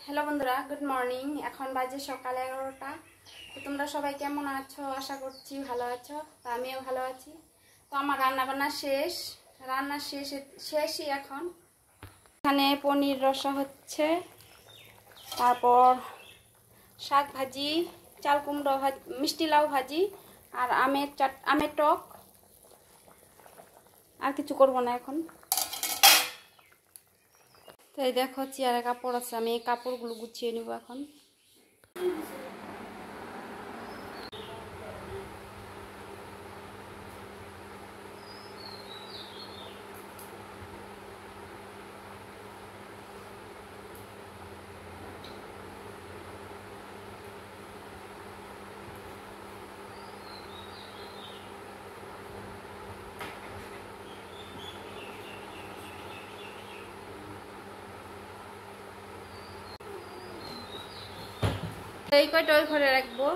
Hello বন্ধুরা, good morning. এখন বাজে সকাল 11টা। তো তোমরা সবাই কেমন আছো? আশা করছি ভালো আছো। তো আমিও ভালো আছি। তো আমার রান্না বান্না শেষ, শেষই এখন। এখানে পনির রসা হচ্ছে, তারপর শাক ভাজি, চাল কুমড়ো ভাজি, মিষ্টি লাউ ভাজি, আর আমের টক। আর কিছু করবো না এখন। তো এই দেখো, চেয়ারে কাপড় আছে, আমি এই কাপড়গুলো গুছিয়ে নিব এখন। এই কয়টা ওই ঘরে রাখবো।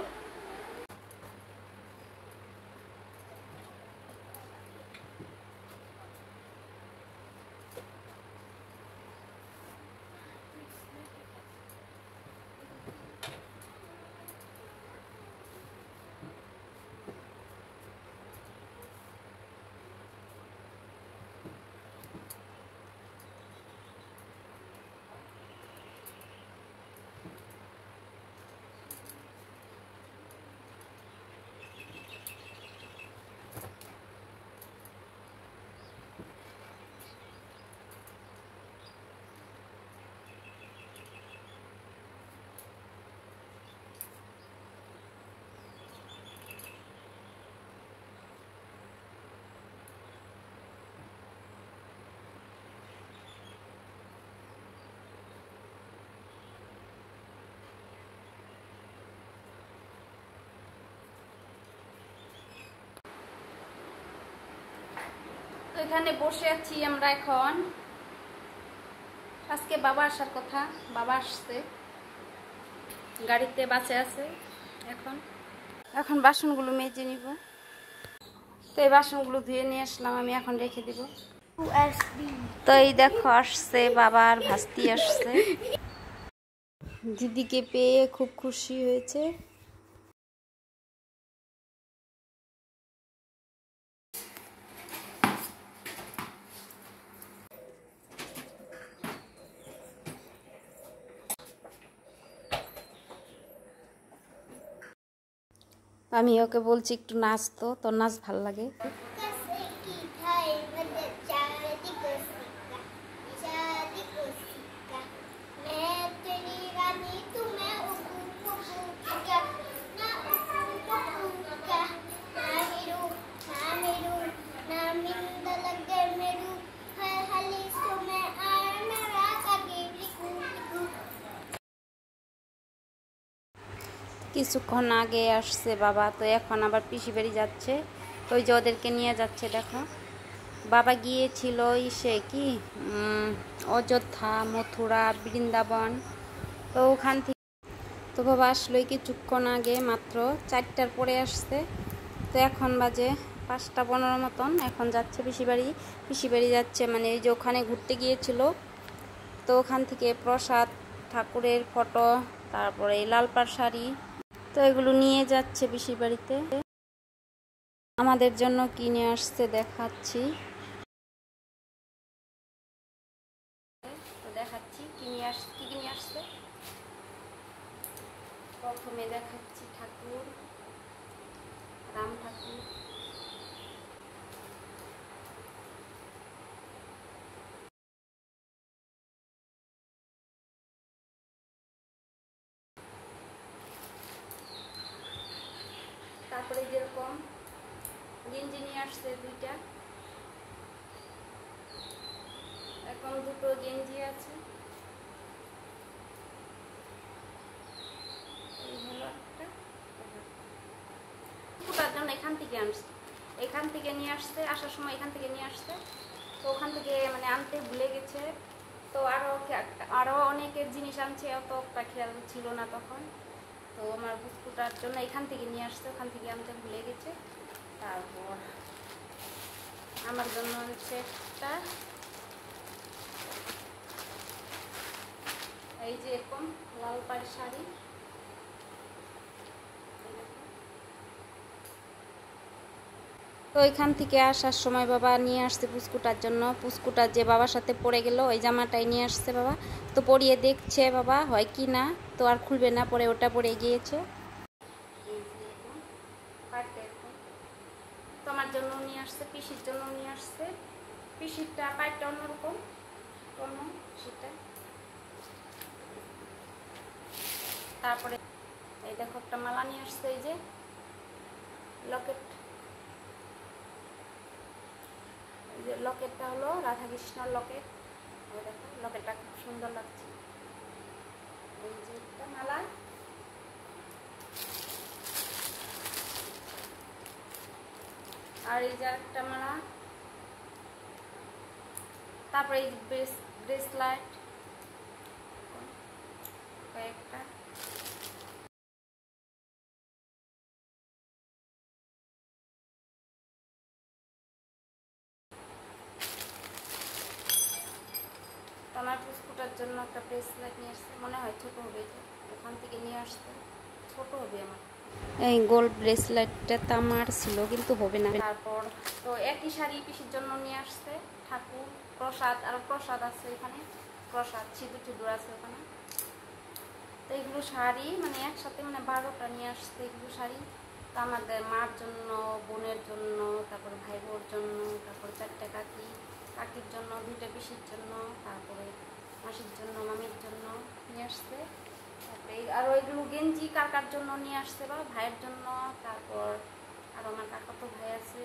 তো এখানে বসে আছি আমরা এখন। আজকে বাবা আসার কথা, বাবা আসছে, গাড়িতে বাসে আছে। এখন বাসনগুলো মেজে নিব। তো এই বাসনগুলো ধুয়ে নিয়ে আসলাম, আমি এখন রেখে দিব। তো এই দেখো, আসছে বাবার ভাস্তি আসছে। দিদিকে পেয়ে খুব খুশি হয়েছে। আমি ওকে বলছি একটু নাচতো, তো নাচ ভাল লাগে। কিছুক্ষণ আগে আসছে বাবা, তো এখন আবার পিসি বাড়ি যাচ্ছে। তো ওই যে ওদেরকে নিয়ে যাচ্ছে, দেখো। বাবা গিয়েছিল কি অযোধ্যা, মথুরা, বৃন্দাবন। তো ওখান থেকে তো বাবা আসলোই কিছুক্ষণ আগে, মাত্র 4টার পরে আসছে। তো এখন বাজে 5টা 15 মতন। এখন যাচ্ছে পিসি বাড়ি যাচ্ছে, মানে এই যে ওখানে ঘুরতে গিয়েছিল। তো ওখান থেকে প্রসাদ, ঠাকুরের ফটো, তারপরে এই লাল পাড় শাড়ি, তো এগুলো নিয়ে যাচ্ছে পিসির বাড়িতে। আমাদের জন্য কিনে আসছে, দেখাচ্ছি। তো দেখাচ্ছি কি কিনে আসছে। প্রথমে দেখাচ্ছি ঠাকুর, রাম ঠাকুর। তারপরে যেরকম গেঞ্জি নিয়ে আসছে 2টা, এখন 2টো গেঞ্জি আছে। এই হলো একটা। ফুটার জন্য এখান থেকে নিয়ে আসছে, আসার সময় এখান থেকে নিয়ে আসছে। তো ওখান থেকে মানে আনতে ভুলে গেছে। তো আরো অনেকের জিনিস আনছে, অতটা খেয়াল ছিল না তখন। তো আমার বুস্কুটার জন্য এখান থেকে নিয়ে আসছে, ওখান থেকে আনতে ভুলে গেছে। তারপর আমার জন্য হচ্ছে একটা এই যে এরকম লাল পাড় শাড়ি। তো এখান থেকে আসার সময় বাবা নিয়ে আসছে পুস্কুটার জন্য। পুস্কুটার যে বাবার সাথে পরে গেল ওই জামাটাই নিয়ে আসছে বাবা। তো পরিয়ে দেখছে বাবা হয় কি না, তো আর খুলবে না, পরে ওটা পরে গিয়েছে। তোমার জন্য নিয়ে আসছে, পিসির জন্য নিয়ে আসছে। পিসিরটা পাইটা অন্যরকম অন্য সেটা। তারপরে এই দেখো একটা মালা নিয়ে আসছে, এই যে লকেট। এই যে লকেটটা হলো রাধাকৃষ্ণর লকেট। দেখো লকেটটা খুব সুন্দর লাগছে। এই যে একটা মালা, আর এই যে একটা মালা। তারপরে এই ব্রেসলাইট কয়েকটা। আমার পুস্কুটার জন্য একটা ব্রেসলেট নিয়ে আসছে, মনে হয় ছোট হবে, ওখান থেকে নিয়ে আসতে ছোট হবে আমার। এই গোল্ড ব্রেসলেটটা তামার ছিল কিন্তু হবে না। তারপর তো একই শাড়ি পিসির জন্য নিয়ে আসছে, ঠাকুর প্রসাদ, আর প্রসাদ আছে এখানে, প্রসাদ সিঁদুর টিঁদুর আছে ওখানে। তো এগুলো শাড়ি মানে একসাথে মানে 12টা নিয়ে আসছে এগুলো শাড়ি। তো আমাদের মার জন্য, বোনের জন্য, তারপরে ভাই বোর জন্য, তারপরে 4টা কাকির জন্য, 2টা পিসির জন্য, তারপরে মাসির জন্য, মামির জন্য নিয়ে আসছে। তারপরে আর ওইগুলো গেঞ্জি কাকার জন্য নিয়ে আসছে বা ভাইয়ের জন্য। তারপর আর আমার কাকা তো ভাই আছে,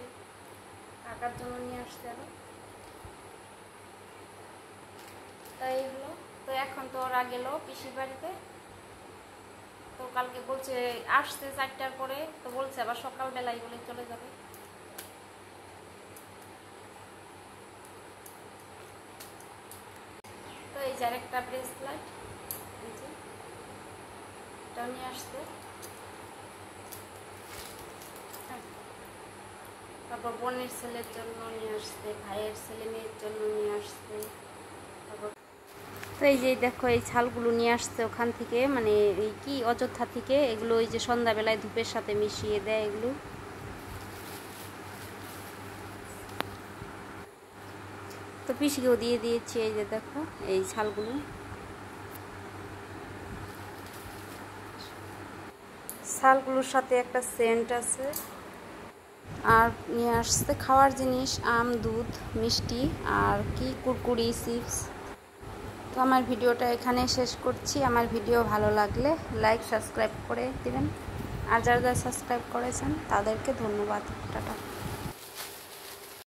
কাকার জন্য নিয়ে আসছে আরো। তাই হলো। তো এখন তো ওরা গেল পিসির বাড়িতে। তো কালকে বলছে আসছে 4টার পরে, তো বলছে আবার সকালবেলায় বলে চলে যাবে। তো এই যে আরেকটা ব্রেসলেট, এটাও নিয়ে আসছে। তারপর বোনের ছেলের জন্য নিয়ে আসছে, ভাইয়ের ছেলে মেয়ের জন্য নিয়ে আসছে। তারপর তো এই যে দেখো এই ছালগুলো নিয়ে আসছে ওখান থেকে, মানে এই কি অযোধ্যা থেকে। এগুলো ওই যে সন্ধ্যাবেলায় ধূপের সাথে মিশিয়ে দেয় এগুলো। তো পিসিকেও দিয়ে দিয়েছি। এই যে দেখো এই ছালগুলো, ছালগুলোর সাথে একটা সেন্ট আছে। আর নিয়ে আসছে খাওয়ার জিনিস, আম, দুধ, মিষ্টি, আর কি কুরকুরি, চিপস। তো আমার ভিডিওটা এখানে শেষ করছি। আমার ভিডিও ভালো লাগলে লাইক সাবস্ক্রাইব করে দিবেন, আর যারা যারা সাবস্ক্রাইব করেছেন তাদেরকে ধন্যবাদ। টাটা।